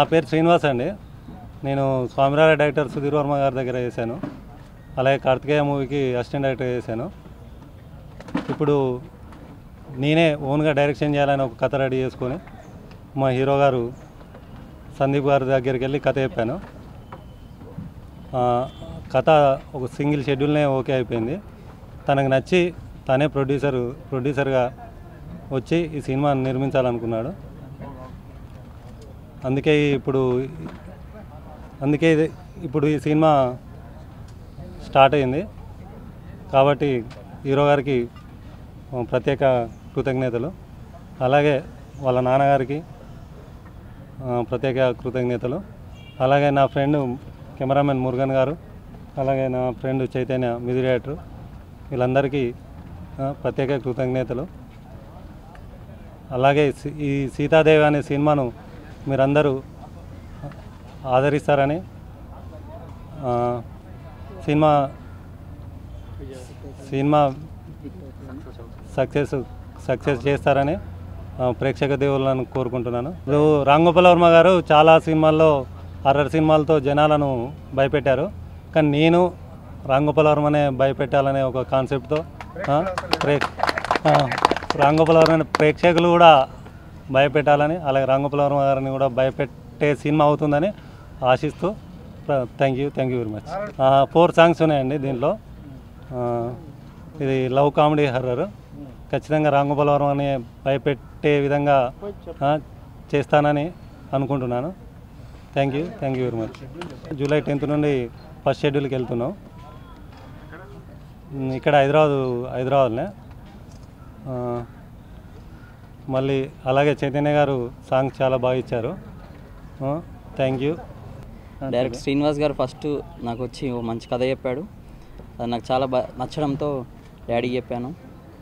నా పేరు శ్రీనివాస్ అండి. నేను స్వామిరాల డైరెక్టర్ సుధీర్ వర్మ గారి దగ్గర చేశాను. అలాగే కార్తికేయ మూవీకి అసిస్టెంట్ డైరెక్టర్ చేశాను. ఇప్పుడు నేనే ఓన్గా డైరెక్షన్ చేయాలని ఒక కథ రెడీ చేసుకొని మా హీరో గారు సందీప్ గారి దగ్గరికి వెళ్ళి కథ చెప్పాను. కథ ఒక సింగిల్ షెడ్యూల్నే ఓకే అయిపోయింది. తనకు నచ్చి తనే ప్రొడ్యూసర్గా వచ్చి ఈ సినిమా నిర్మించాలనుకున్నాడు. అందుకే ఇప్పుడు ఈ సినిమా స్టార్ట్ అయింది. కాబట్టి హీరో గారికి ప్రత్యేక కృతజ్ఞతలు, అలాగే వాళ్ళ నాన్నగారికి ప్రత్యేక కృతజ్ఞతలు, అలాగే నా ఫ్రెండ్ కెమెరామెన్ మురుగన్ గారు, అలాగే నా ఫ్రెండ్ చైతన్య మ్యూజిక్ డైరెక్టర్, వీళ్ళందరికీ ప్రత్యేక కృతజ్ఞతలు. అలాగే ఈ సీతాదేవి అనే సినిమాను మీరందరూ ఆదరిస్తారని, సినిమా సక్సెస్ చేస్తారని ప్రేక్షక దేవుళ్ళను కోరుకుంటున్నాను. ఇప్పుడు రామ్ గోపాల్ వర్మ గారు చాలా సినిమాల్లో హర్రర్ సినిమాలతో జనాలను భయపెట్టారు. కానీ నేను రామ్ గోపాల్ వర్మనే భయపెట్టాలనే ఒక కాన్సెప్ట్తో రామ్ గోపాల్ వర్మ ప్రేక్షకులు కూడా భయపెట్టాలని, అలాగే రామ్ గోపాల్ వర్మ గారిని కూడా భయపెట్టే సినిమా అవుతుందని ఆశిస్తూ thank you very much. 4 songs ఉన్నాయండి దీంట్లో. ఇది లవ్ కామెడీ హర్రర్. ఖచ్చితంగా రామ్ గోపాల్ వర్మని భయపెట్టే విధంగా చేస్తానని అనుకుంటున్నాను. Thank you very much. July 10th నుండి ఫస్ట్ షెడ్యూల్కి వెళ్తున్నాం. ఇక్కడ హైదరాబాద్నే. మళ్ళీ అలాగే చైతన్య గారు సాంగ్స్ చాలా బాగా ఇచ్చారు. Thank you. డైరెక్టర్ శ్రీనివాస్ గారు ఫస్ట్ నాకు వచ్చి ఓ మంచి కథ చెప్పాడు. అది నాకు చాలా నచ్చడంతో డాడీకి చెప్పాను.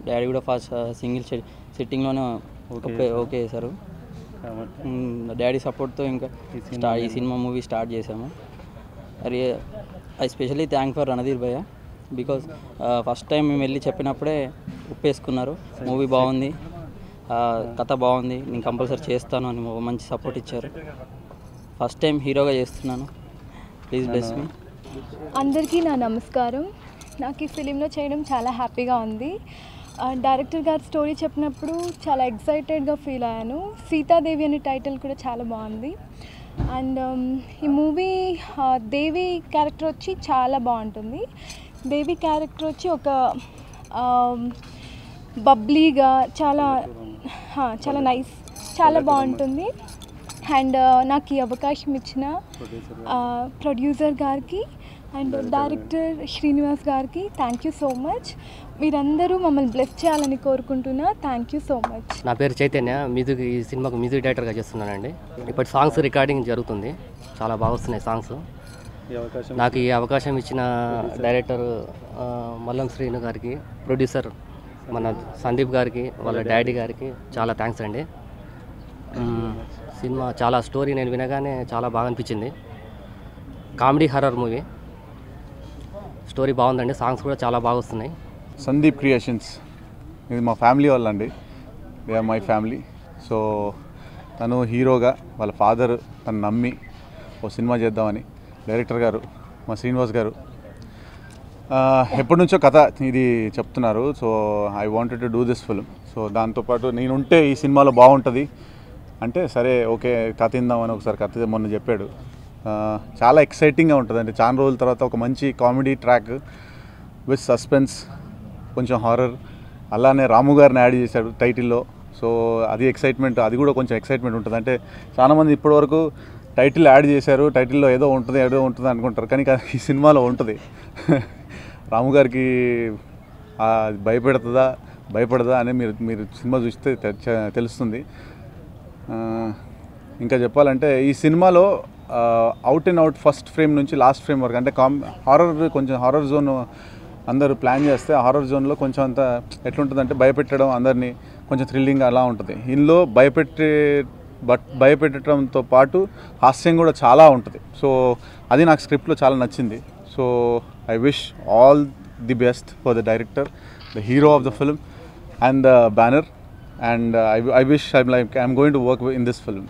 డాడీ కూడా ఫస్ట్ సింగిల్ సిట్టింగ్లోనే ఓకే చేశారు. డాడీ సపోర్ట్తో ఇంకా ఈ సినిమా మూవీ స్టార్ట్ చేసాము. I specially thank for Randhir భయ్య, బికాజ్ ఫస్ట్ టైం మేము వెళ్ళి చెప్పినప్పుడే ఒప్పేసుకున్నారు. మూవీ బాగుంది, కథ బాగుంది, నేను కంపల్సరీ చేస్తాను అని మంచి సపోర్ట్ ఇచ్చారు. ఫస్ట్ టైం హీరోగా చేస్తున్నాను. Please bless me. అందరికీ నా నమస్కారం. నాకు ఈ ఫిలింలో చేయడం చాలా హ్యాపీగా ఉంది. డైరెక్టర్ గారు స్టోరీ చెప్పినప్పుడు చాలా ఎక్సైటెడ్గా ఫీల్ అయ్యాను. సీతాదేవి అనే టైటిల్ కూడా చాలా బాగుంది. అండ్ ఈ మూవీ దేవి క్యారెక్టర్ వచ్చి చాలా బాగుంటుంది. దేవి క్యారెక్టర్ వచ్చి ఒక బబ్లీగా చాలా నైస్, చాలా బాగుంటుంది. అండ్ నాకు ఈ అవకాశం ఇచ్చిన ప్రొడ్యూసర్ గారికి అండ్ డైరెక్టర్ శ్రీనివాస్ గారికి థ్యాంక్ యూ సో మచ్. మీరందరూ మమ్మల్ని బ్లెస్ చేయాలని కోరుకుంటున్నా. Thank you so much. నా పేరు చైతన్య. ఈ సినిమాకు మ్యూజిక్ డైరెక్టర్గా చేస్తున్నానండి. ఇప్పటి సాంగ్స్ రికార్డింగ్ జరుగుతుంది. చాలా బాగా వస్తున్నాయి సాంగ్స్. నాకు ఈ అవకాశం ఇచ్చిన డైరెక్టర్ మల్లం శ్రీను గారికి, ప్రొడ్యూసర్ మన సందీప్ గారికి, వాళ్ళ డాడీ గారికి చాలా థ్యాంక్స్ అండి. సినిమా చాలా స్టోరీ నేను వినగానే చాలా బాగా అనిపించింది. కామెడీ హర్రర్ మూవీ, స్టోరీ బాగుందండి. సాంగ్స్ కూడా చాలా బాగా వస్తున్నాయి. సందీప్ క్రియేషన్స్ ఇది మా ఫ్యామిలీ వాళ్ళండి. They are my family. So తను హీరోగా వాళ్ళ ఫాదర్ తను నమ్మి ఓ సినిమా చేద్దామని డైరెక్టర్ గారు మా శ్రీనివాస్ గారు ఎప్పటి నుంచో కథ ఇది చెప్తున్నారు. So I wanted to do this film. So దాంతోపాటు నేనుంటే ఈ సినిమాలో బాగుంటుంది అంటే సరే ఓకే కథ ఇందామని ఒకసారి కథ మొన్న చెప్పాడు. చాలా ఎక్సైటింగ్గా ఉంటుంది. అంటే చాలా రోజుల తర్వాత ఒక మంచి కామెడీ ట్రాక్ విత్ సస్పెన్స్, కొంచెం హారర్, అలానే రాము గారిని యాడ్ చేశాడు టైటిల్లో. సో అది ఎక్సైట్మెంట్, అది కూడా కొంచెం ఎక్సైట్మెంట్ ఉంటుంది. అంటే చాలామంది ఇప్పటివరకు టైటిల్ యాడ్ చేశారు, టైటిల్లో ఏదో ఉంటుంది అనుకుంటారు, కానీ ఈ సినిమాలో ఉంటుంది. రాము గారికి భయపడదా అని మీరు సినిమా చూస్తే తెలుస్తుంది. ఇంకా చెప్పాలంటే ఈ సినిమాలో out and out first frame నుంచి లాస్ట్ ఫ్రేమ్ వరకు అంటే కొంచెం హారర్ జోన్ అందరూ ప్లాన్ చేస్తే ఆ హారర్ జోన్లో కొంచెం అంత ఎట్లుంటుందంటే భయపెట్టడం అందరినీ కొంచెం థ్రిల్లింగ్ అలా ఉంటుంది. ఇందులో భయపెట్టడంతో పాటు హాస్యం కూడా చాలా ఉంటుంది. సో అది నాకు స్క్రిప్ట్లో చాలా నచ్చింది. So I wish all the best for the director, the hero of the film and the banner, and I wish I'm going to work in this film.